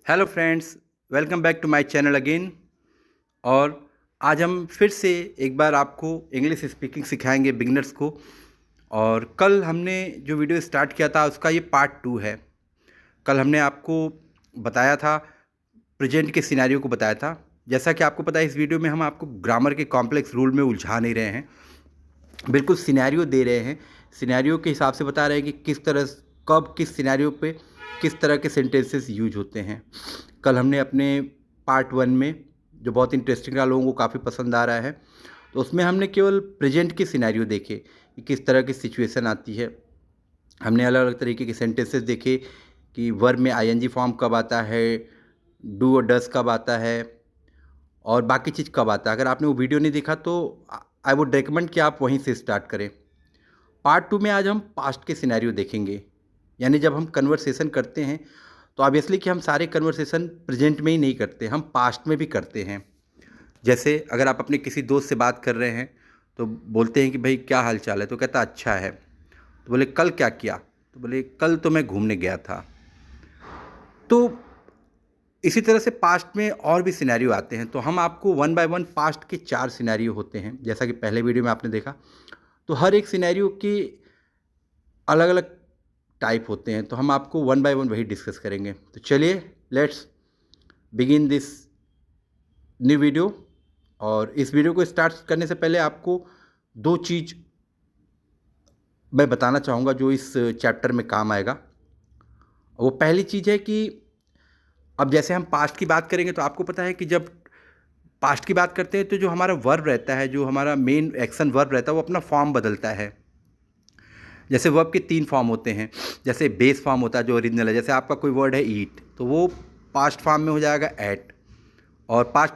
Hello friends, welcome back to my channel again. और आज हम फिर से एक बार आपको इंग्लिश स्पीकिंग सिखाएंगे बिगिनर्स को। और कल हमने जो वीडियो स्टार्ट किया था उसका ये पार्ट 2 है। कल हमने आपको बताया था, प्रेजेंट के सिनेरियो को बताया था। जैसा कि आपको पता है, इस वीडियो में हम आपको ग्रामर के कॉम्प्लेक्स रूल में उलझा नहीं रहे हैं, बिल्कुल सिनेरियो दे रहे हैं। सिनेरियो के हिसाब से बता रहे हैं कि किस तरह, कब, किस सिनेरियो पे किस तरह के सेंटेंसेस यूज होते हैं। कल हमने अपने पार्ट 1 में, जो बहुत इंटरेस्टिंग रहा, लोगों को काफ़ी पसंद आ रहा है, तो उसमें हमने केवल प्रेजेंट के सिनेरियो देखे कि किस तरह की सिचुएशन आती है। हमने अलग अलग तरीके के सेंटेंसेस देखे कि वर्ब में आईएनजी फॉर्म कब आता है, डू और डस कब आता है, और बाकी चीज़ कब आता है। अगर आपने वो वीडियो नहीं देखा तो आई वुड रेकमेंड कि आप वहीं से स्टार्ट करें। पार्ट 2 में आज हम पास्ट के सिनेरियो देखेंगे, यानी जब हम कन्वर्सेशन करते हैं तो ऑब्वियसली कि हम सारे कन्वर्सेशन प्रेजेंट में ही नहीं करते, हम पास्ट में भी करते हैं। जैसे अगर आप अपने किसी दोस्त से बात कर रहे हैं तो बोलते हैं कि भाई क्या हाल चाल है, तो कहता अच्छा है। तो बोले कल क्या किया, तो बोले कल तो मैं घूमने गया था। तो इसी तरह से पास्ट में और भी सिनेरियो आते हैं, तो हम आपको वन बाय वन पास्ट के 4 सिनेरियो होते हैं, जैसा कि पहले वीडियो में आपने देखा। तो हर एक सिनेरियो की अलग अलग टाइप होते हैं, तो हम आपको वन बाय वन वही डिस्कस करेंगे। तो चलिए, let's begin this new video. और इस वीडियो को स्टार्ट करने से पहले आपको 2 चीज़ मैं बताना चाहूँगा जो इस चैप्टर में काम आएगा। वो पहली चीज़ है कि अब जैसे हम पास्ट की बात करेंगे तो आपको पता है कि जब पास्ट की बात करते हैं तो जो हमारा वर्ब रहता है, जो हमारा मेन एक्शन वर्ब रहता है, वो अपना फॉर्म बदलता है। जैसे वर्ब के 3 फॉर्म होते हैं। जैसे बेस फॉर्म होता है जो ओरिजिनल है, जैसे आपका कोई वर्ड है ईट, तो वो पास्ट फॉर्म में हो जाएगा एट। और पास्ट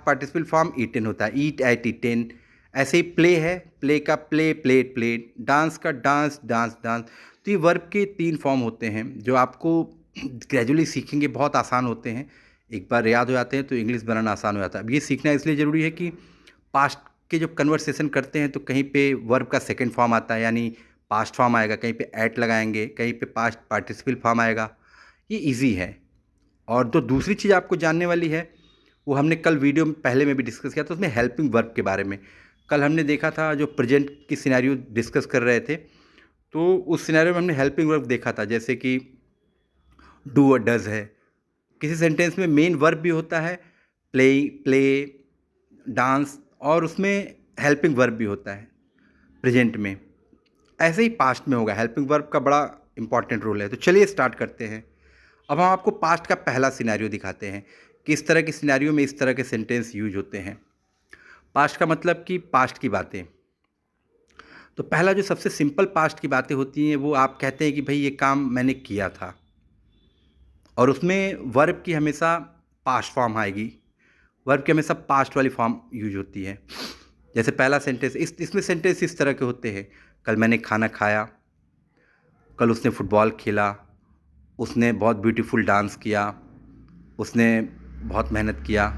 पार्टिसिपल फॉर्म ईटेन होता है, ईट एट ईटेन। ऐसे ही प्ले है, प्ले का प्ले प्लेड प्लेड, डांस का डांस डांस डांस। तो ये वर्ब के 3 फॉर्म होते हैं जो आपको ग्रेजुअली सीखेंगे, बहुत आसान होते हैं। एक बार याद हो जाते हैं तो इंग्लिश बनाना आसान हो जाता है। अब ये सीखना इसलिए ज़रूरी है कि पास्ट के जब कन्वर्सेशन करते हैं तो कहीं पे वर्ब का सेकंड फॉर्म आता है, यानी पास्ट फॉर्म आएगा, कहीं पे एट लगाएंगे, कहीं पे पास्ट पार्टिसिपल फॉर्म आएगा। ये इजी है। और जो दूसरी चीज़ आपको जानने वाली है, वो हमने कल वीडियो में पहले में भी डिस्कस किया था, उसमें हेल्पिंग वर्ब के बारे में। कल हमने देखा था, जो प्रेजेंट की सिनेरियो डिस्कस कर रहे थे, तो उस सिनेरियो में हमने हेल्पिंग वर्ब देखा था, जैसे कि डू और डज है। किसी सेंटेंस में मेन वर्ब भी होता है, प्ले, प्ले, डांस, और उसमें हेल्पिंग वर्ब भी होता है प्रेजेंट में। ऐसे ही पास्ट में होगा, हेल्पिंग वर्ब का बड़ा इंपॉर्टेंट रोल है। तो चलिए स्टार्ट करते हैं। अब हम आपको पास्ट का पहला सिनेरियो दिखाते हैं कि इस तरह के सिनेरियो में इस तरह के सेंटेंस यूज होते हैं। पास्ट का मतलब कि पास्ट की बातें। तो पहला जो सबसे सिंपल पास्ट की बातें होती हैं, वो आप कहते हैं कि भाई ये काम मैंने किया था, और उसमें वर्ब की हमेशा पास्ट फॉर्म आएगी। वर्ब की हमेशा पास्ट वाली फॉर्म यूज होती है। जैसे पहला सेंटेंस, इसमें सेंटेंस इस तरह के होते हैं, कल मैंने खाना खाया, कल उसने फुटबॉल खेला, उसने बहुत ब्यूटीफुल डांस किया, उसने बहुत मेहनत किया।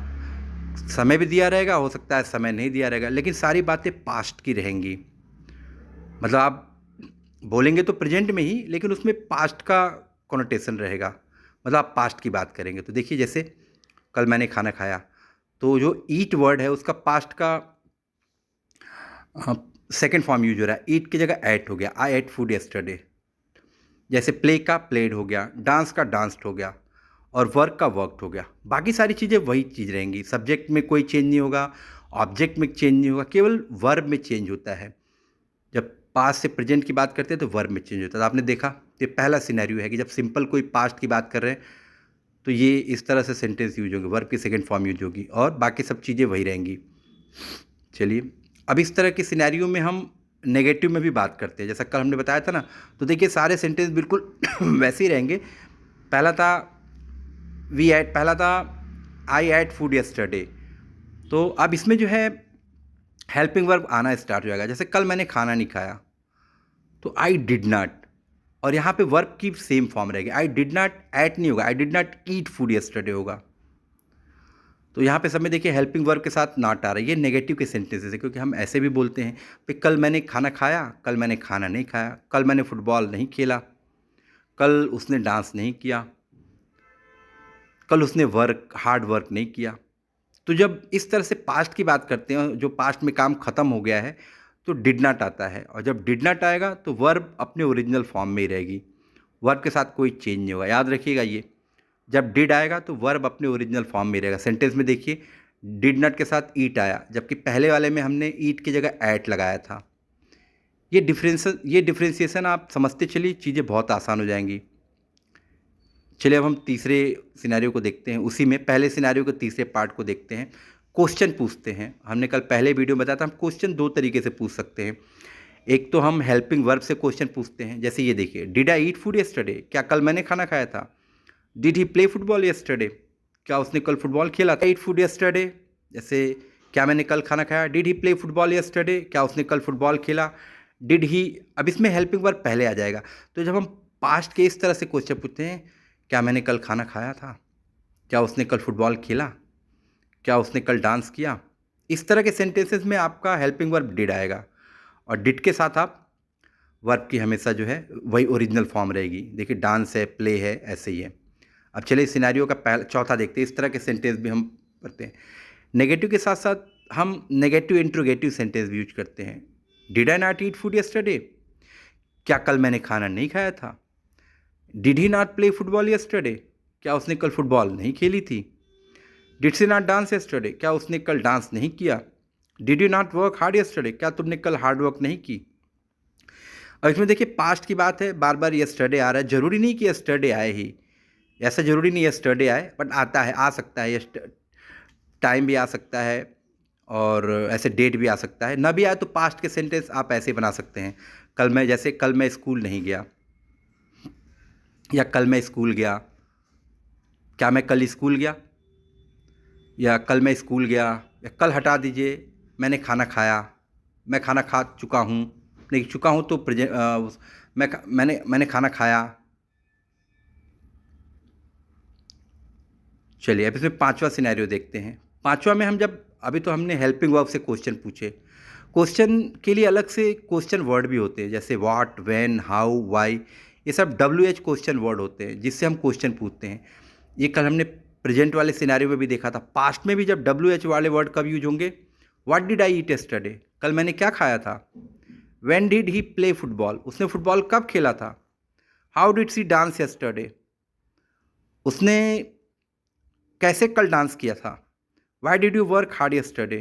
समय भी दिया रहेगा, हो सकता है समय नहीं दिया रहेगा, लेकिन सारी बातें पास्ट की रहेंगी। मतलब आप बोलेंगे तो प्रेजेंट में ही, लेकिन उसमें पास्ट का कोनोटेशन रहेगा। मतलब आप पास्ट की बात करेंगे तो देखिए, जैसे कल मैंने खाना खाया, तो जो ईट वर्ड है उसका पास्ट का सेकेंड फॉर्म यूज हो रहा है, ईट की जगह एट हो गया, आई एट फूड यस्टरडे। जैसे प्ले का प्लेड हो गया, डांस का डांस्ड हो गया, और वर्क का वर्कड हो गया। बाकी सारी चीज़ें वही चीज़ रहेंगी, सब्जेक्ट में कोई चेंज नहीं होगा, ऑब्जेक्ट में चेंज नहीं होगा, केवल वर्ब में चेंज होता है। जब पास्ट से प्रेजेंट की बात करते हैं तो वर्ब में चेंज होता है। तो आपने देखा, ये पहला सिनेरियो है कि जब सिंपल कोई पास्ट की बात कर रहे हैं तो ये इस तरह से सेंटेंस यूज होंगे, वर्ब की सेकंड फॉर्म यूज होगी, और बाकी सब चीज़ें वही रहेंगी। चलिए, अब इस तरह के सिनेरियो में हम नेगेटिव में भी बात करते हैं, जैसा कल हमने बताया था ना। तो देखिए, सारे सेंटेंस बिल्कुल वैसे ही रहेंगे। पहला था पहला था आई एट फूड यस्टरडे। तो अब इसमें जो है हेल्पिंग वर्ब आना स्टार्ट हो जाएगा। जैसे कल मैंने खाना नहीं खाया, तो आई डिड नॉट, और यहाँ पे वर्ब की सेम फॉर्म रहेगी, आई डिड नॉट एट नहीं होगा, I did not eat food yesterday होगा। तो यहाँ पे सब में देखिए हेल्पिंग वर्ब के साथ नॉट आ रहा है। ये नेगेटिव के सेंटेंसेस है, क्योंकि हम ऐसे भी बोलते हैं कि कल मैंने खाना खाया, कल मैंने खाना नहीं खाया, कल मैंने फुटबॉल नहीं खेला, कल उसने डांस नहीं किया। कल उसने हार्ड वर्क नहीं किया। तो जब इस तरह से पास्ट की बात करते हैं, जो पास्ट में काम ख़त्म हो गया है, तो डिड नॉट आता है, और जब डिड नॉट आएगा तो वर्ब अपने ओरिजिनल फॉर्म में ही रहेगी, वर्ब के साथ कोई चेंज नहीं होगा। याद रखिएगा ये, जब डिड आएगा तो वर्ब अपने ओरिजिनल फॉर्म में रहेगा। सेंटेंस में देखिए, डिड नॉट के साथ ईट आया, जबकि पहले वाले में हमने ईट की जगह एट लगाया था। ये डिफ्रेंसिएशन आप समझते चलिए, चीज़ें बहुत आसान हो जाएंगी। चलिए अब हम तीसरे सिनेरियो को देखते हैं। उसी में पहले सिनेरियो के तीसरे पार्ट को देखते हैं। क्वेश्चन पूछते हैं। हमने कल पहले वीडियो में बताया था, हम क्वेश्चन दो तरीके से पूछ सकते हैं। एक तो हम हेल्पिंग वर्ब से क्वेश्चन पूछते हैं, जैसे ये देखिए, did I eat food yesterday, क्या कल मैंने खाना खाया था। Did he play football yesterday, क्या उसने कल फुटबॉल खेला था। ईट फूड यस्टरडे, जैसे क्या मैंने कल खाना खाया। Did he play football yesterday, क्या उसने कल फुटबॉल खेला। डिड ही, अब इसमें हेल्पिंग वर्ब पहले आ जाएगा। तो जब हम पास्ट के इस तरह से क्वेश्चन पूछते हैं, क्या मैंने कल खाना खाया था, क्या उसने कल फुटबॉल खेला, क्या उसने कल डांस किया, इस तरह के सेंटेंसेस में आपका हेल्पिंग वर्ब डिड आएगा, और डिड के साथ आप वर्ब की हमेशा जो है वही ओरिजिनल फॉर्म रहेगी। देखिए, डांस है, प्ले है, ऐसे ही है। अब चलिए सिनेरियो का चौथा देखते हैं। इस तरह के सेंटेंस भी हम करते हैं। नेगेटिव के साथ साथ हम नेगेटिव इंट्रोगेटिव सेंटेंस भी यूज करते हैं। Did I not eat food yesterday, क्या कल मैंने खाना नहीं खाया था। Did he not play football yesterday, क्या उसने कल फुटबॉल नहीं खेली थी। Did she not dance yesterday, क्या उसने कल डांस नहीं किया। Did you not work hard yesterday, क्या तुमने कल हार्ड वर्क नहीं की। और इसमें देखिए, पास्ट की बात है, बार बार यस्टरडे आ रहा है। जरूरी नहीं कि यस्टरडे आए ही, ऐसा जरूरी नहीं यस्टरडे आए, बट आता है, आ सकता है। टाइम भी आ सकता है, और ऐसे डेट भी आ सकता है। ना भी आए तो पास्ट के सेंटेंस आप ऐसे बना सकते हैं। कल मैं, जैसे कल मैं स्कूल नहीं गया, या कल मैं स्कूल गया, क्या मैं कल स्कूल गया, या कल मैं स्कूल गया, या कल हटा दीजिए, मैंने खाना खाया, मैं खाना खा चुका हूँ। नहीं, चुका हूँ तो मैंने खाना खाया। चलिए अब इसमें पांचवा सिनेरियो देखते हैं। पांचवा में हम जब, अभी तो हमने हेल्पिंग वर्ब से क्वेश्चन पूछे। क्वेश्चन के लिए अलग से क्वेश्चन वर्ड भी होते हैं, जैसे व्हाट, व्हेन, हाउ, व्हाई, ये सब WH क्वेश्चन वर्ड होते हैं, जिससे हम क्वेश्चन पूछते हैं। ये कल हमने प्रेजेंट वाले सिनेरियो में भी देखा था। पास्ट में भी जब WH वाले वर्ड कब यूज होंगे। What did I eat yesterday, कल मैंने क्या खाया था। When did he play football, उसने फुटबॉल कब खेला था। How did she dance yesterday, उसने कैसे कल डांस किया था। Why did you work hard yesterday,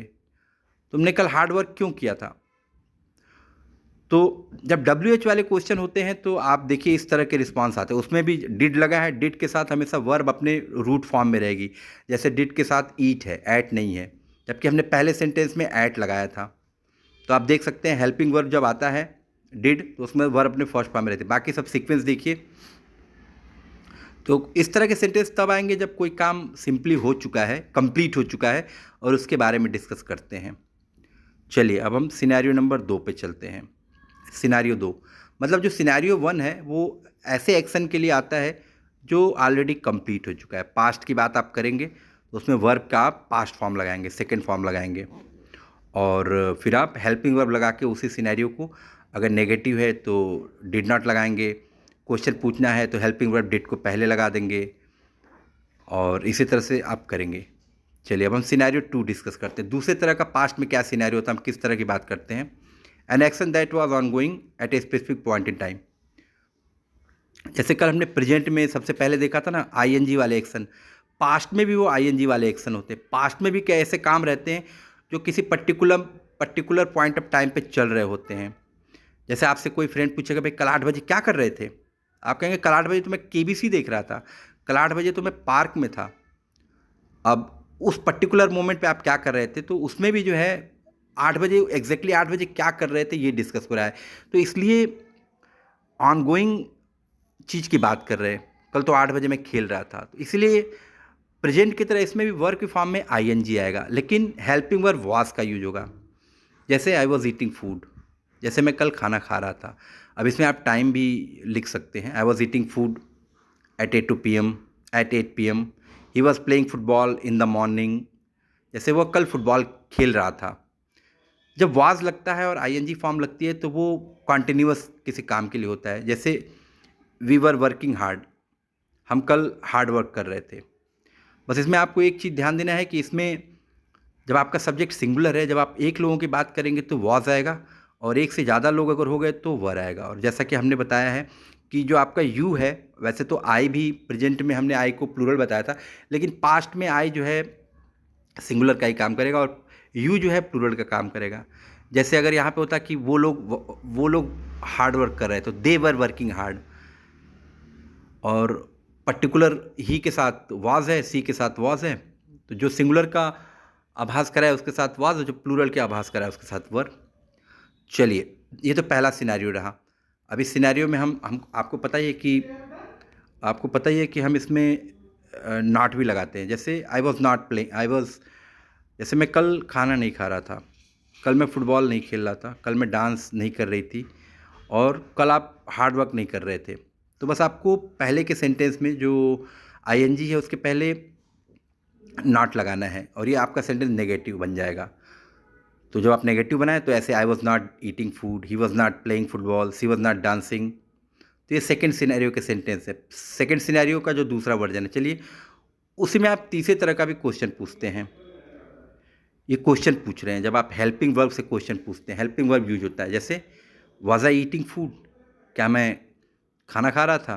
तुमने कल हार्ड वर्क क्यों किया था। तो जब WH वाले क्वेश्चन होते हैं तो आप देखिए इस तरह के रिस्पांस आते हैं। उसमें भी डिड लगा है, डिड के साथ हमेशा वर्ब अपने रूट फॉर्म में रहेगी। जैसे डिड के साथ ईट है, एट नहीं है, जबकि हमने पहले सेंटेंस में एट लगाया था। तो आप देख सकते हैं हेल्पिंग वर्ब जब आता है डिड, तो उसमें वर्ब अपने फर्स्ट फॉर्म में रहते हैं। बाकी सब सीक्वेंस देखिए। तो इस तरह के सेंटेंस तब आएंगे जब कोई काम सिंपली हो चुका है, कंप्लीट हो चुका है, और उसके बारे में डिस्कस करते हैं। चलिए अब हम सिनेरियो नंबर 2 पे चलते हैं। सिनेरियो 2 मतलब जो सिनेरियो 1 है वो ऐसे एक्शन के लिए आता है जो ऑलरेडी कंप्लीट हो चुका है। पास्ट की बात आप करेंगे तो उसमें वर्ब का आप पास्ट फॉर्म लगाएंगे, सेकंड फॉर्म लगाएंगे, और फिर आप हेल्पिंग वर्ब लगा के उसी सिनेरियो को, अगर नेगेटिव है तो डिड नॉट लगाएंगे, क्वेश्चन पूछना है तो हेल्पिंग वर्ब डिड को पहले लगा देंगे, और इसी तरह से आप करेंगे। चलिए अब हम सिनेरियो 2 डिस्कस करते हैं। दूसरे तरह का पास्ट में क्या सिनेरियो होता है, हम किस तरह की बात करते हैं। An action that was on going at a specific point in time. जैसे कल हमने प्रेजेंट में सबसे पहले देखा था ना ING वाले एक्शन, पास्ट में भी वो ING वाले एक्शन होते हैं। पास्ट में भी क्या ऐसे काम रहते हैं जो किसी पर्टिकुलर पॉइंट ऑफ टाइम पे चल रहे होते हैं। जैसे आपसे कोई फ्रेंड पूछेगा भाई कल 8 बजे क्या कर रहे थे, आप कहेंगे कल 8 बजे तो मैं KBC देख रहा था, कल 8 बजे तो मैं पार्क में था। अब उस पर्टिकुलर मोमेंट पे आप क्या कर रहे थे, तो उसमें भी जो है 8 बजे, एग्जैक्टली 8 बजे क्या कर रहे थे ये डिस्कस हो रहा है। तो इसलिए ऑन गोइंग चीज़ की बात कर रहे हैं। कल तो 8 बजे मैं खेल रहा था, तो इसलिए प्रेजेंट की तरह इसमें भी वर्ब के फॉर्म में ING आएगा, लेकिन हेल्पिंग वर्ब वाज का यूज होगा। जैसे आई वॉज ईटिंग फूड, जैसे मैं कल खाना खा रहा था। अब इसमें आप टाइम भी लिख सकते हैं। I was eating food at 8 PM, he was playing football in the morning, जैसे वो कल फुटबॉल खेल रहा था। जब वाज लगता है और ING फॉर्म लगती है तो वो कॉन्टिन्यूअस किसी काम के लिए होता है। जैसे वी वर वर्किंग हार्ड, हम कल हार्ड वर्क कर रहे थे। बस इसमें आपको एक चीज़ ध्यान देना है कि इसमें जब आपका सब्जेक्ट सिंगुलर है, जब आप एक लोगों की बात करेंगे तो वॉज आएगा, और एक से ज़्यादा लोग अगर हो गए तो वर आएगा। और जैसा कि हमने बताया है कि जो आपका यू है, वैसे तो आई भी प्रेजेंट में हमने आई को प्लूरल बताया था, लेकिन पास्ट में आई जो है सिंगुलर का ही काम करेगा और यू जो है प्लूरल का काम करेगा। जैसे अगर यहाँ पे होता कि वो लोग हार्ड वर्क कर रहे थे तो दे वर वर्किंग हार्ड, और पर्टिकुलर ही के साथ वाज है, सी के साथ वाज है, तो जो सिंगुलर का आभास कराए उसके साथ वाज, और जो प्लूरल के आभास कराए उसके साथ वर। चलिए, ये तो पहला सिनेरियो रहा। अब इस सिनेरियो में हम आपको पता ही है कि हम इसमें नॉट भी लगाते हैं। जैसे आई वॉज नॉट प्लेइंग, जैसे मैं कल खाना नहीं खा रहा था, कल मैं फुटबॉल नहीं खेल रहा था, कल मैं डांस नहीं कर रही थी, और कल आप हार्ड वर्क नहीं कर रहे थे। तो बस आपको पहले के सेंटेंस में जो आईएनजी है उसके पहले नॉट लगाना है, और ये आपका सेंटेंस नेगेटिव बन जाएगा। तो जब आप नेगेटिव बनाएं तो ऐसे I was not eating food, he was not playing football, she was not dancing. तो ये सेकेंड सिनेरियो के सेंटेंस है, सेकेंड सिनेरियो का जो दूसरा वर्जन है। चलिए, उसी में आप तीसरे तरह का भी क्वेश्चन पूछते हैं। ये क्वेश्चन पूछ रहे हैं जब आप हेल्पिंग वर्ब से क्वेश्चन पूछते हैं, हेल्पिंग वर्ब यूज होता है। जैसे वॉज आई ईटिंग फूड, क्या मैं खाना खा रहा था।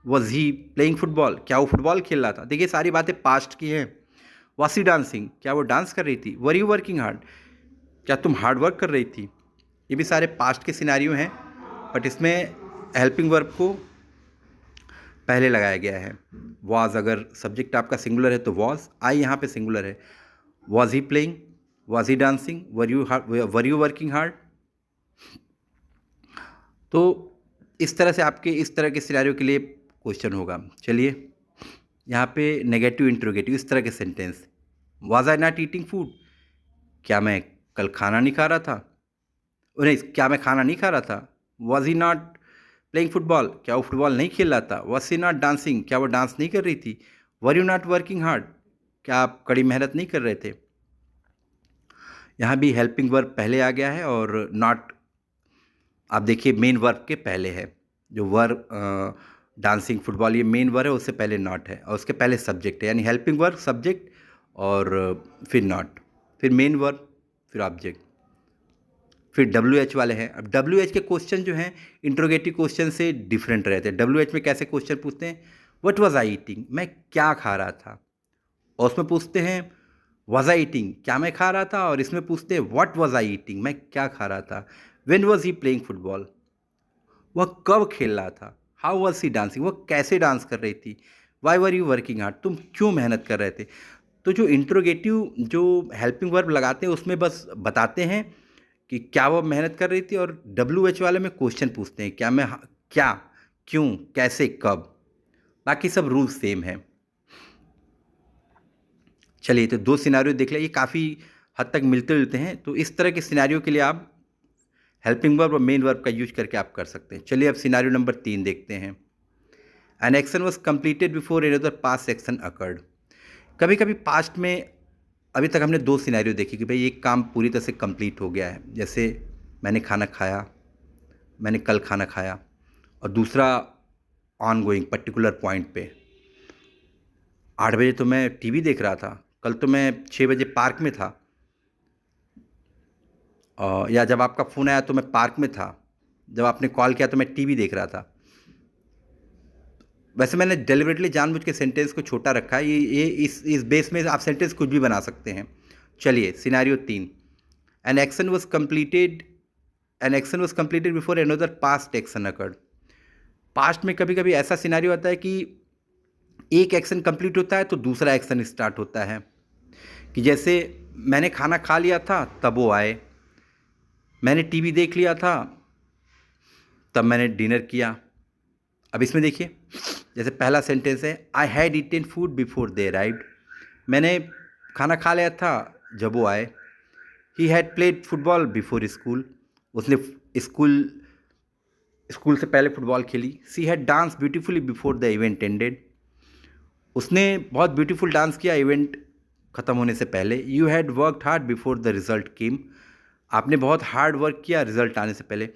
वॉज ही प्लेइंग फुटबॉल, क्या वो फुटबॉल खेल रहा था। देखिए, सारी बातें पास्ट की हैं। वॉज ही डांसिंग, क्या वो डांस कर रही थी। वर यू वर्किंग हार्ड, क्या तुम हार्ड वर्क कर रही थी। ये भी सारे पास्ट के सिनारियो हैं, बट इसमें हेल्पिंग वर्ब को पहले लगाया गया है। वॉज अगर सब्जेक्ट आपका सिंगुलर है तो वॉज, आई यहाँ पे सिंगुलर है। Was he playing, was he dancing, were you working hard. तो इस तरह से आपके इस तरह के सिनेरियो के लिए क्वेश्चन होगा। चलिए, यहाँ पे नेगेटिव इंट्रोगेटिव इस तरह के sentence. Was I not eating food, क्या मैं कल खाना नहीं खा रहा था। नहीं, क्या मैं खाना नहीं खा रहा था। Was he not playing football, क्या वो फुटबॉल नहीं खेल रहा था। वॉज ही नॉट डांसिंग, क्या वो डांस नहीं कर रही थी। Were you not working hard, क्या आप कड़ी मेहनत नहीं कर रहे थे। यहाँ भी हेल्पिंग वर्ब पहले आ गया है, और नॉट आप देखिए मेन वर्ब के पहले है। जो वर्ब डांसिंग फुटबॉल ये मेन वर्ब है, उससे पहले नॉट है, और उसके पहले सब्जेक्ट है। यानी हेल्पिंग वर्ब सब्जेक्ट, और फिर नॉट, फिर मेन वर्ब, फिर ऑब्जेक्ट, फिर WH वाले हैं। अब WH के क्वेश्चन जो हैं इंट्रोगेटिव क्वेश्चन से डिफरेंट रहते हैं। WH में कैसे क्वेश्चन पूछते हैं, व्हाट वाज आई ईटिंग, मैं क्या खा रहा था। और उसमें पूछते हैं वाज आई ईटिंग, क्या मैं खा रहा था। और इसमें पूछते हैं व्हाट वाज आई ईटिंग, मैं क्या खा रहा था। When was he playing football, वह कब खेल रहा था। हाउ वाज ही डांसिंग, वह कैसे डांस कर रही थी। Why were you working hard, तुम क्यों मेहनत कर रहे थे। तो जो इंट्रोगेटिव जो हेल्पिंग वर्ब लगाते हैं उसमें बस बताते हैं कि क्या वो मेहनत कर रही थी, और WH वाले में क्वेश्चन पूछते हैं क्या, क्यों, कैसे, कब। बाकी सब रूल सेम है। चलिए, तो दो सिनारियो देख लिया, ये काफ़ी हद तक मिलते जुलते हैं। तो इस तरह के सिनारियो के लिए आप हेल्पिंग वर्ब और मेन वर्ब का यूज करके आप कर सकते हैं। चलिए, अब सिनारियो नंबर 3 देखते हैं। An action was completed before another past action occurred. कभी कभी पास्ट में, अभी तक हमने 2 सिनेरियो देखे कि भाई एक काम पूरी तरह से कंप्लीट हो गया है। जैसे मैंने खाना खाया, मैंने कल खाना खाया, और दूसरा ऑन गोइंग पर्टिकुलर पॉइंट पे 8 बजे तो मैं टीवी देख रहा था, कल तो मैं 6 बजे पार्क में था। या जब आपका फ़ोन आया तो मैं पार्क में था, जब आपने कॉल किया तो मैं टीवी देख रहा था। वैसे मैंने डेलिबरेटली जानबूझ के सेंटेंस को छोटा रखा है। ये इस बेस में आप सेंटेंस कुछ भी बना सकते हैं। चलिए, scenario 3। An action was completed before another past action occurred. Past में कभी कभी ऐसा सिनेरियो आता है कि एक एक्शन कंप्लीट होता है तो दूसरा एक्शन स्टार्ट होता है। कि जैसे मैंने खाना खा लिया था तब वो आए, मैंने टीवी देख लिया था तब मैंने डिनर किया। अब इसमें देखिए, जैसे पहला सेंटेंस है I had eaten food before they arrived, मैंने खाना खा लिया था जब वो आए। He had played football before school, उसने स्कूल से पहले फुटबॉल खेली। She had dance beautifully before the event ended, उसने बहुत ब्यूटीफुल डांस किया इवेंट ख़त्म होने से पहले। You had worked hard before the result केम, आपने बहुत हार्ड वर्क किया रिजल्ट आने से पहले।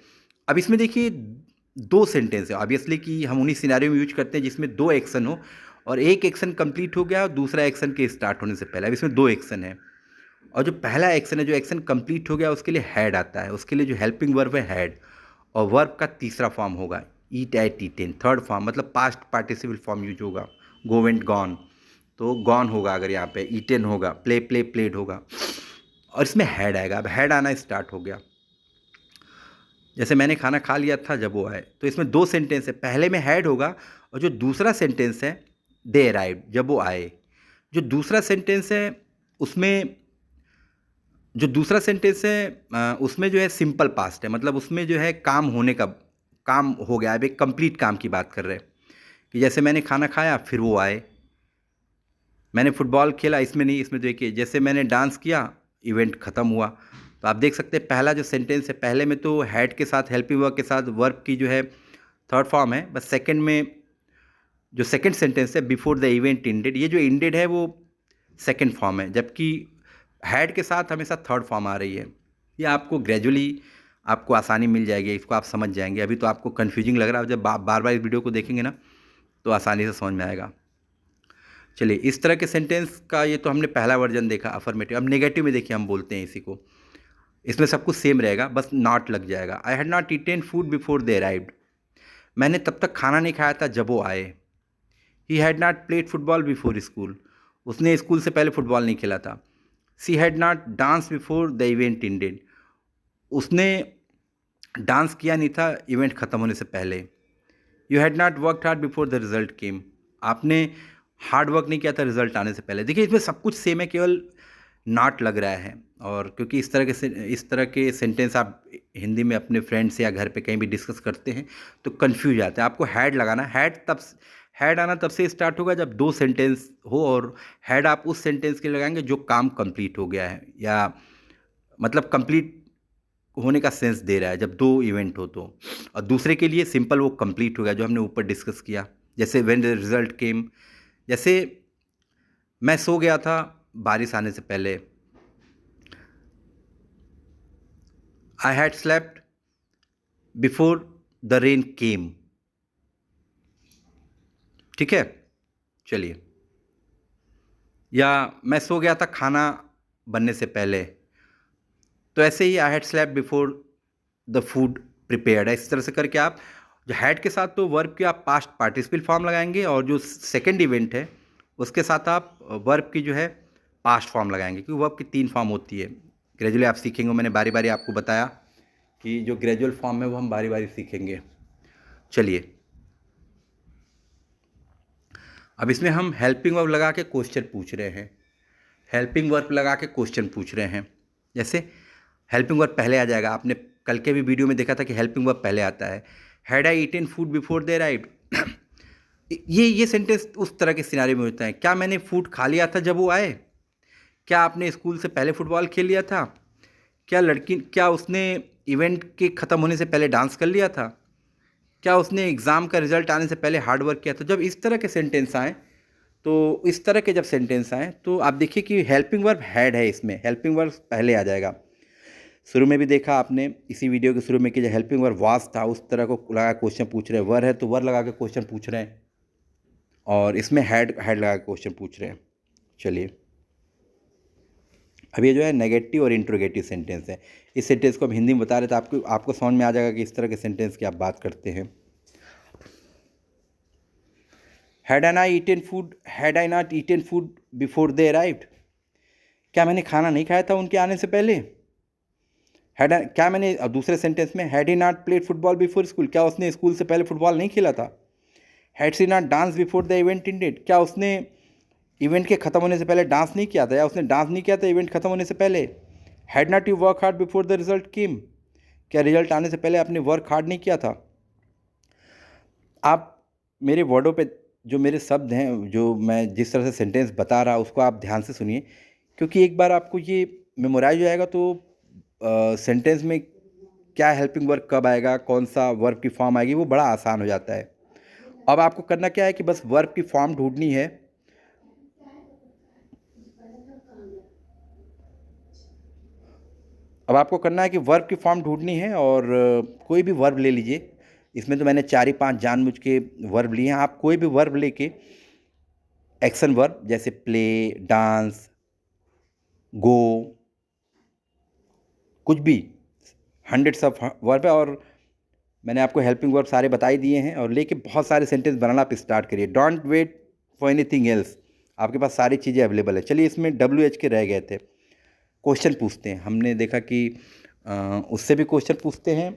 अब इसमें देखिए 2 सेंटेंस है ऑब्वियसली कि हम उन्हीं सिनेरियो में यूज करते हैं जिसमें 2 एक्शन हो, और एक एक्शन कंप्लीट हो गया और दूसरा एक्शन के स्टार्ट होने से पहले। अब इसमें दो एक्शन है, और जो पहला एक्शन है, जो एक्शन कंप्लीट हो गया उसके लिए हैड आता है, उसके लिए जो हेल्पिंग वर्ब है हैड, और वर्ब का तीसरा फॉर्म होगा ईट, एट, ईटेन। थर्ड फॉर्म मतलब पास्ट पार्टिसिपल फॉर्म यूज होगा, गो, वेंट, गॉन, तो गॉन होगा अगर यहाँ पे, ईटेन होगा, प्ले, प्ले, प्लेड होगा, और इसमें हैड आएगा। अब हैड आना स्टार्ट हो गया, जैसे मैंने खाना खा लिया था जब वो आए, तो इसमें दो सेंटेंस है, पहले में हैड होगा और जो दूसरा सेंटेंस है दे अराइव्ड, जब वो आए। जो दूसरा सेंटेंस है उसमें जो दूसरा सेंटेंस है उसमें जो है सिंपल पास्ट है, मतलब उसमें जो है काम होने का, काम हो गया। अब एक कंप्लीट काम की बात कर रहे हैं कि जैसे मैंने खाना खाया फिर वो आए, मैंने फुटबॉल खेला, इसमें नहीं, इसमें देखिए जैसे मैंने डांस किया इवेंट ख़त्म हुआ। तो आप देख सकते हैं पहला जो सेंटेंस है, पहले में तो हैड के साथ हेल्पिंग वर्ब के साथ वर्ब की जो है थर्ड फॉर्म है, बस सेकंड में जो सेकंड सेंटेंस है बिफोर द इवेंट इंडेड, ये जो इंडेड है वो सेकंड फॉर्म है, जबकि हैड के साथ हमेशा थर्ड फॉर्म आ रही है। ये आपको ग्रेजुअली आपको आसानी मिल जाएगी, इसको आप समझ जाएंगे। अभी तो आपको कन्फ्यूजिंग लग रहा है, जब बार बार इस वीडियो को देखेंगे ना तो आसानी से समझ में आएगा। चलिए, इस तरह के सेंटेंस का ये तो हमने पहला वर्जन देखा अफर्मेटिव। अब नेगेटिव में देखिए हम बोलते हैं इसी को, इसमें सब कुछ सेम रहेगा, बस नॉट लग जाएगा। आई had not eaten food before they arrived, मैंने तब तक खाना नहीं खाया था जब वो आए। ही had not played football before school, उसने स्कूल से पहले फुटबॉल नहीं खेला था। She had not dance before the event ended, उसने डांस किया नहीं था इवेंट ख़त्म होने से पहले। You had not worked hard before the result केम, आपने हार्ड वर्क नहीं किया था रिजल्ट आने से पहले। देखिए इसमें सब कुछ सेम है, केवल नॉट लग रहा है। और क्योंकि इस तरह के सेंटेंस आप हिंदी में अपने फ्रेंड से या घर पे कहीं भी डिस्कस करते हैं तो कंफ्यूज आते हैं। आपको हैड लगाना, हैड आना तब से स्टार्ट होगा जब दो सेंटेंस हो, और हैड आप उस सेंटेंस के लिए लगाएंगे जो काम कंप्लीट हो गया है, या मतलब कंप्लीट होने का सेंस दे रहा है जब दो इवेंट हो तो। और दूसरे के लिए सिंपल वो कंप्लीट हो गया जो हमने ऊपर डिस्कस किया, जैसे व्हेन द रिजल्ट केम, जैसे मैं सो गया था बारिश आने से पहले। I had slept before the rain came, ठीक है। चलिए, या मैं सो गया था खाना बनने से पहले, तो ऐसे ही I had slept before the food prepared है। इस तरह से करके आप जो हैड के साथ तो वर्ब के आप पास्ट पार्टिसिपल फॉर्म लगाएंगे, और जो सेकंड इवेंट है उसके साथ आप वर्ब की जो है पास्ट फॉर्म लगाएंगे, क्योंकि वर्ब की 3 फॉर्म होती है। ग्रेजुअली आप सीखेंगे, मैंने बारी बारी आपको बताया कि जो ग्रेजुअल फॉर्म है वो हम बारी बारी सीखेंगे। चलिए, अब इसमें हम हेल्पिंग वर्ब लगा के क्वेश्चन पूछ रहे हैं, हेल्पिंग वर्ब लगा के क्वेश्चन पूछ रहे हैं। जैसे हेल्पिंग वर्ब पहले आ जाएगा, आपने कल के भी वीडियो में देखा था कि हेल्पिंग वर्ब पहले आता है। Had I eaten food before they arrived, ये सेंटेंस उस तरह के सिनारियो में होता है। क्या मैंने फूड खा लिया था जब वो आए? क्या आपने स्कूल से पहले फुटबॉल खेल लिया था? क्या उसने इवेंट के ख़त्म होने से पहले डांस कर लिया था? क्या उसने एग्ज़ाम का रिजल्ट आने से पहले हार्ड वर्क किया था? जब इस तरह के सेंटेंस आएँ, तो इस तरह के जब सेंटेंस आएँ तो आप देखिए कि हेल्पिंग वर्ब हैड है, इसमें हेल्पिंग वर्ब पहले आ जाएगा। शुरू में भी देखा आपने इसी वीडियो के शुरू में कि जो हेल्पिंग वर्ब वाज था उस तरह को लगा क्वेश्चन पूछ रहे हैं, वर है तो वर लगा के क्वेश्चन पूछ रहे हैं, और इसमें हैड लगा के क्वेश्चन पूछ रहे हैं। चलिए, अब ये जो है नेगेटिव और इंट्रोगेटिव सेंटेंस है। इस सेंटेंस को हम हिंदी में बता रहे थे, आपको समझ में आ जाएगा कि इस तरह के सेंटेंस की आप बात करते हैं। Had I not eaten food before they arrived, क्या मैंने खाना नहीं खाया था उनके आने से पहले? क्या मैंने दूसरे सेंटेंस में had he not played football before school, क्या उसने स्कूल से पहले फुटबॉल नहीं खेला था? Had she not dance before the event ended, क्या उसने इवेंट के ख़त्म होने से पहले डांस नहीं किया था, या उसने डांस नहीं किया था इवेंट ख़त्म होने से पहले? Had not you work hard before the result केम, क्या रिजल्ट आने से पहले आपने वर्क हार्ड नहीं किया था? आप मेरे वर्डों पे जो मेरे शब्द हैं, जो मैं जिस तरह से सेंटेंस बता रहा उसको आप ध्यान से सुनिए, क्योंकि एक बार आपको ये मेमोराइज हो जाएगा तो सेंटेंस में क्या हेल्पिंग वर्ब कब आएगा, कौन सा वर्ब की फॉर्म आएगी, वो बड़ा आसान हो जाता है। अब आपको करना क्या है कि बस वर्ब की फॉर्म ढूंढनी है। अब आपको करना है कि वर्ब की फॉर्म ढूंढनी है, और कोई भी वर्ब ले लीजिए। इसमें तो मैंने 4 ही 5 जानबूझ के वर्ब लिए हैं, आप कोई भी वर्ब लेके एक्शन वर्ब जैसे प्ले, डांस, गो, कुछ भी, हंड्रेड्स ऑफ वर्ब है। और मैंने आपको हेल्पिंग वर्ब सारे बता ही दिए हैं, और लेके बहुत सारे सेंटेंस बनाना आप स्टार्ट करिए। Don't wait for anything else, आपके पास सारी चीज़ें अवेलेबल है। चलिए, इसमें WH के रह गए थे, क्वेश्चन पूछते हैं। हमने देखा कि उससे भी क्वेश्चन पूछते हैं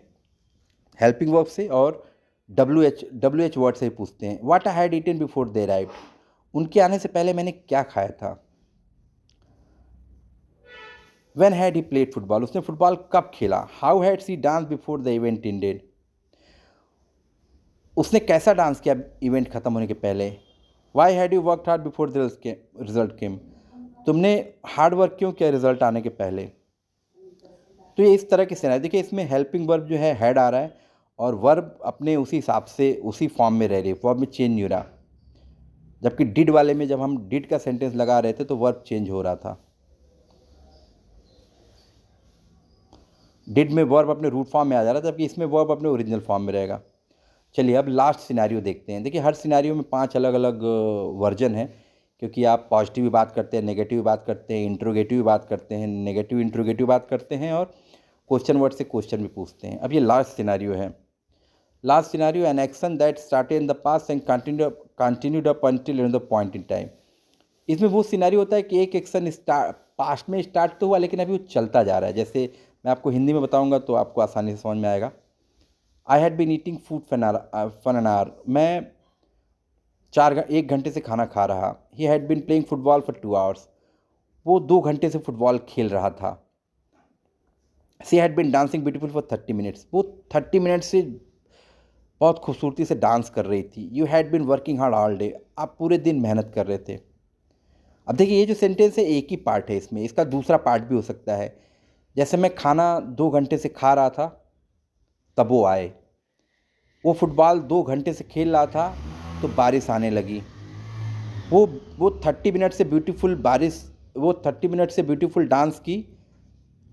हेल्पिंग वर्ब से, और WH वर्ड से भी पूछते हैं। What I had eaten before they arrived, उनके आने से पहले मैंने क्या खाया था। When had he played football, उसने फुटबॉल कब खेला। How had she dance before the event ended, उसने कैसा डांस किया इवेंट खत्म होने के पहले। Why had you work hard before the result came, तुमने हार्ड वर्क क्यों किया रिजल्ट आने के पहले। तो ये इस तरह के सिनारियो, देखिए इसमें हेल्पिंग वर्ब जो है हैड आ रहा है, और वर्ब अपने उसी हिसाब से उसी फॉर्म में रह रही है, वर्ब में चेंज नहीं हो रहा। जबकि डिड वाले में जब हम डिड का सेंटेंस लगा रहे थे तो वर्ब चेंज हो रहा था। डिड में वर्ब अपने रूट फॉर्म में आ जा रहा था, जबकि इसमें वर्ब अपने ओरिजिनल फॉर्म में रहेगा। चलिए अब लास्ट सिनेरियो देखते हैं। देखिए हर सिनेरियो में 5 अलग अलग वर्जन है, क्योंकि आप पॉजिटिव भी बात करते हैं, नेगेटिव भी बात करते हैं, इंट्रोगेटिव भी बात करते हैं, नेगेटिव इंट्रोगेटिव बात करते हैं, और क्वेश्चन वर्ड से क्वेश्चन भी पूछते हैं। अब ये लास्ट सिनेरियो है। Last scenario, an action that started in the past and continued up until in the point in time. इसमें वो सिनेरियो होता है कि एक एक्शन पास्ट में स्टार्ट तो हुआ, लेकिन अभी वो चलता जा रहा है। जैसे मैं आपको हिंदी में बताऊंगा तो आपको आसानी से समझ में आएगा। I had been eating food for an hour, मैं 1 घंटे से खाना खा रहा। He had been playing football for 2 hours, वो 2 घंटे से फुटबॉल खेल रहा था। She had been dancing beautiful for 30 minutes, वो 30 मिनट से बहुत खूबसूरती से डांस कर रही थी। You had been working hard all day, आप पूरे दिन मेहनत कर रहे थे। अब देखिए ये जो सेंटेंस है एक ही पार्ट है, इसमें इसका दूसरा पार्ट भी हो सकता है। जैसे मैं खाना 2 घंटे से खा रहा था तब वो आए, वो फुटबॉल 2 घंटे से खेल रहा था तो बारिश आने लगी। वो 30 मिनट से ब्यूटीफुल बारिश, वो 30 मिनट से ब्यूटीफुल डांस की,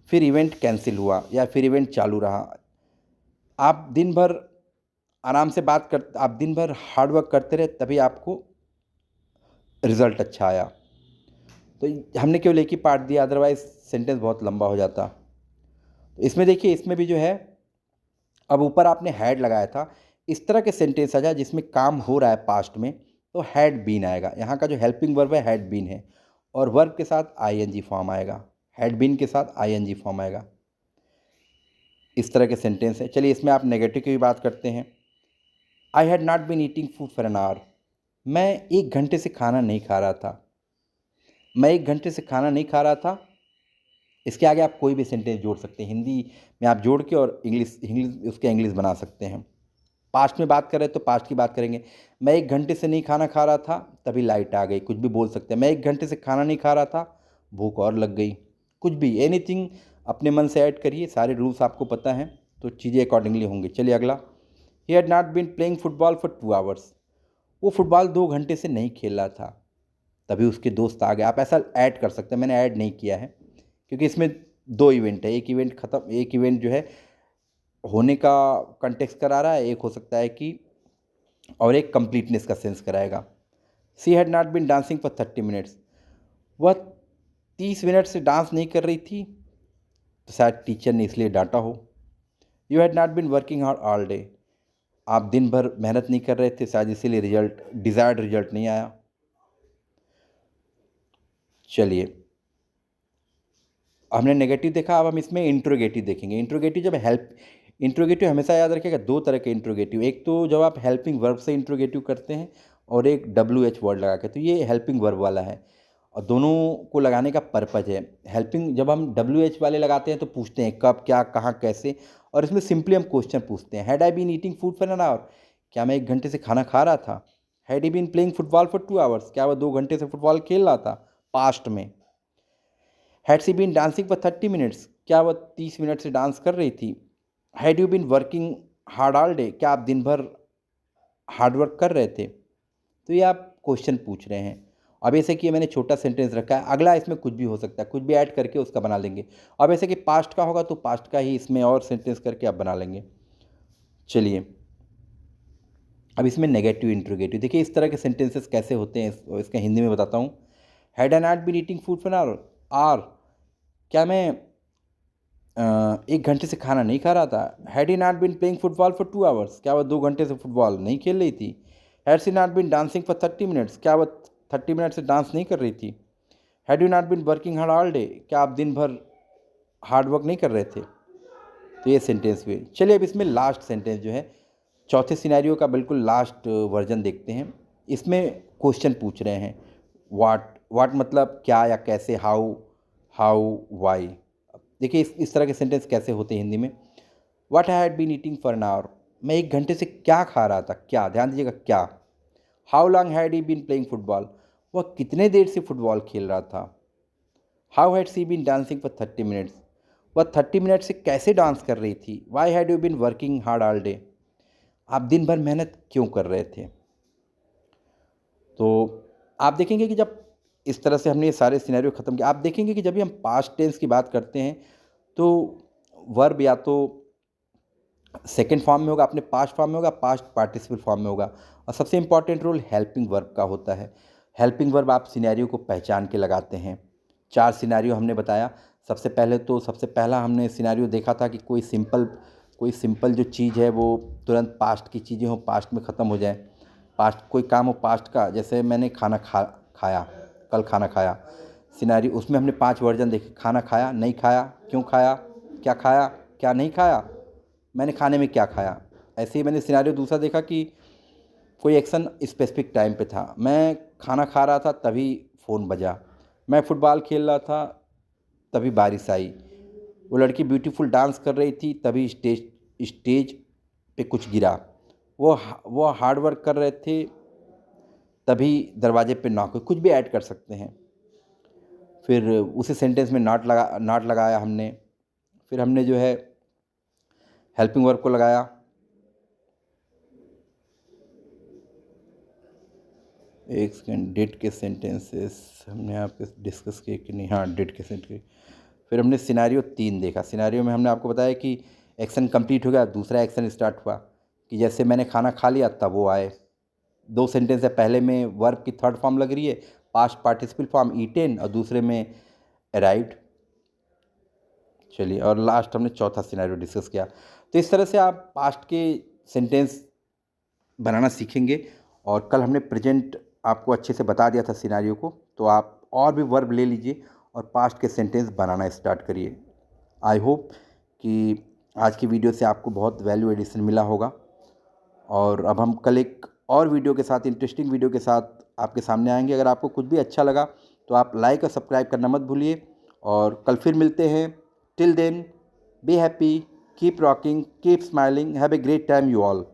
फिर इवेंट कैंसिल हुआ या फिर इवेंट चालू रहा। आप दिन भर आराम से आप दिन भर हार्ड वर्क करते रहे, तभी आपको रिज़ल्ट अच्छा आया। तो हमने केवल एक ही पार्ट दिया, अदरवाइज सेंटेंस बहुत लंबा हो जाता। तो इसमें देखिए, इसमें भी जो है, अब ऊपर आपने हैड लगाया था, इस तरह के सेंटेंस आ जाए जिसमें काम हो रहा है पास्ट में, तो हैड बीन आएगा। यहाँ का जो हेल्पिंग वर्ब है हैड बीन है, और वर्ब के साथ आईएनजी फॉर्म आएगा, हैड बीन के साथ आईएनजी फॉर्म आएगा। इस तरह के सेंटेंस है। चलिए इसमें आप नेगेटिव की भी बात करते हैं। I had not been eating food for an hour, मैं 1 घंटे से खाना नहीं खा रहा था। मैं 1 घंटे से खाना नहीं खा रहा था, इसके आगे आप कोई भी सेंटेंस जोड़ सकते हैं, हिंदी में आप जोड़ के और इंग्लिश उसके इंग्लिश बना सकते हैं। पास्ट में बात कर रहे हैं तो पास्ट की बात करेंगे। मैं 1 घंटे से नहीं खाना खा रहा था तभी लाइट आ गई, कुछ भी बोल सकते हैं। मैं 1 घंटे से खाना नहीं खा रहा था, भूख और लग गई, कुछ भी, एनीथिंग अपने मन से ऐड करिए। सारे रूल्स आपको पता हैं तो चीज़ें अकॉर्डिंगली होंगी। चलिए अगला, he had not been playing football for 2 hours, वो फुटबॉल 2 घंटे से नहीं खेल रहा था, तभी उसके दोस्त आ गए। आप ऐसा ऐड कर सकते हैं, मैंने ऐड नहीं किया है क्योंकि इसमें 2 इवेंट है। एक इवेंट ख़त्म, एक इवेंट जो है होने का कंटेक्स्ट करा रहा है, एक हो सकता है कि, और एक कंप्लीटनेस का सेंस कराएगा। She had not been dancing for 30 minutes, वह 30 मिनट से डांस नहीं कर रही थी, तो शायद टीचर ने इसलिए डांटा हो। You had not been working hard all day, आप दिन भर मेहनत नहीं कर रहे थे, शायद इसीलिए डिज़ायर्ड रिजल्ट नहीं आया। चलिए हमने नेगेटिव देखा, अब हम इसमें इंट्रोगेटिव देखेंगे। इंट्रोगेटिव हमेशा याद रखिएगा, 2 तरह के इंट्रोगेटिव, एक तो जब आप हेल्पिंग वर्ब से इंट्रोगेटिव करते हैं, और एक WH वर्ड लगा के, तो ये हेल्पिंग वर्ब वाला है, और दोनों को लगाने का पर्पज़ है। हेल्पिंग जब हम WH वाले लगाते हैं तो पूछते हैं कब, क्या, कहाँ, कैसे, और इसमें सिंपली हम क्वेश्चन पूछते हैं। Had I been eating food for an hour, क्या मैं 1 घंटे से खाना खा रहा था। Had he been playing football for 2 hours, क्या वह 2 घंटे से फुटबॉल खेल रहा था पास्ट में। Had she been dancing for 30 minutes, क्या वह 30 मिनट से डांस कर रही थी। Had you been working hard all day, क्या आप दिन भर हार्ड वर्क कर रहे थे। तो ये आप क्वेश्चन पूछ रहे हैं। अब ऐसे कि मैंने छोटा सेंटेंस रखा है, अगला इसमें कुछ भी हो सकता है, कुछ भी ऐड करके उसका बना लेंगे। अब ऐसे कि पास्ट का होगा तो पास्ट का ही इसमें और सेंटेंस करके आप बना लेंगे। चलिए अब इसमें नेगेटिव इंट्रोगेटिव देखिए इस तरह के सेंटेंसेस कैसे होते हैं, इसका हिंदी में बताता हूँ। Had I not been eating food for an hour, क्या मैं 1 घंटे से खाना नहीं खा रहा था। Had he not been playing football for 2 hours, क्या वह 2 घंटे से फुटबॉल नहीं खेल रही थी। Had she not been dancing for 30 minutes, क्या वह 30 मिनट से डांस नहीं कर रही थी। Had you not been working hard all day, क्या आप दिन भर हार्ड वर्क नहीं कर रहे थे। तो ये सेंटेंस हुए। चलिए अब इसमें लास्ट सेंटेंस जो है चौथे सिनेरियो का बिल्कुल लास्ट वर्जन देखते हैं। इसमें क्वेश्चन पूछ रहे हैं, वाट मतलब क्या या कैसे, हाउ वाई। देखिए इस तरह के सेंटेंस कैसे होते हैं हिंदी में। What I had been eating for an hour, मैं 1 घंटे से क्या खा रहा था, क्या, ध्यान दीजिएगा क्या। How long had he been playing football, वह कितने देर से फुटबॉल खेल रहा था। How had she been dancing for 30 minutes, वह 30 मिनट से कैसे डांस कर रही थी। Why had you been working hard all day, आप दिन भर मेहनत क्यों कर रहे थे। तो आप देखेंगे कि जब इस तरह से हमने ये सारे सिनेरियो ख़त्म किए, आप देखेंगे कि जब भी हम पास्ट टेंस की बात करते हैं तो वर्ब या तो सेकेंड फॉर्म में होगा, अपने पास्ट फॉर्म में होगा, पास्ट पार्टिसिपल फॉर्म में होगा। और सबसे इम्पॉर्टेंट रोल हेल्पिंग वर्ब का होता है। हेल्पिंग वर्ब आप सिनेरियो को पहचान के लगाते हैं। 4 सिनेरियो हमने बताया। सबसे पहला हमने सिनेरियो देखा था कि कोई सिंपल जो चीज़ है वो तुरंत पास्ट की चीज़ें हो, पास्ट में ख़त्म हो जाए। पास्ट कोई काम हो पास्ट का, जैसे मैंने खाया, कल खाना खाया। सिनेरियो उसमें हमने 5 वर्जन देखे, खाना खाया, नहीं खाया, क्यों खाया, क्या नहीं खाया, मैंने खाने में क्या खाया। ऐसे ही मैंने सिनेरियो दूसरा देखा कि कोई एक्शन स्पेसिफिक टाइम पे था। मैं खाना खा रहा था तभी फ़ोन बजा, मैं फुटबॉल खेल रहा था तभी बारिश आई, वो लड़की ब्यूटीफुल डांस कर रही थी तभी स्टेज पे कुछ गिरा, वो हार्ड वर्क कर रहे थे तभी दरवाजे पे नॉक हुई। कुछ भी ऐड कर सकते हैं। फिर उसी सेंटेंस में नॉट लगाया हमने। फिर हमने जो है हेल्पिंग वर्ब को लगाया। एक सेकेंड, डेट के सेंटेंसेस हमने यहाँ पे डिस्कस किए कि नहीं, हाँ डेट के सेंटेंस। फिर हमने सिनेरियो 3 देखा। सिनेरियो में हमने आपको बताया कि एक्शन कंप्लीट हो गया, दूसरा एक्शन स्टार्ट हुआ कि जैसे मैंने खाना खा लिया तब वो आए। 2 सेंटेंस है, पहले में वर्ब की थर्ड फॉर्म लग रही है, पास्ट पार्टिसिपल फॉर्म ईटेन, और दूसरे में अराइव्ड। चलिए, और लास्ट हमने चौथा सिनेरियो डिस्कस किया। तो इस तरह से आप पास्ट के सेंटेंस बनाना सीखेंगे। और कल हमने प्रेजेंट आपको अच्छे से बता दिया था सिनेरियो को, तो आप और भी वर्ब ले लीजिए और पास्ट के सेंटेंस बनाना स्टार्ट करिए। आई होप कि आज की वीडियो से आपको बहुत वैल्यू एडिशन मिला होगा। और अब हम कल एक और वीडियो के साथ, इंटरेस्टिंग वीडियो के साथ आपके सामने आएंगे। अगर आपको कुछ भी अच्छा लगा तो आप लाइक और सब्सक्राइब करना मत भूलिए। और कल फिर मिलते हैं। Till then, be happy, keep rocking, keep smiling, have a great time you all.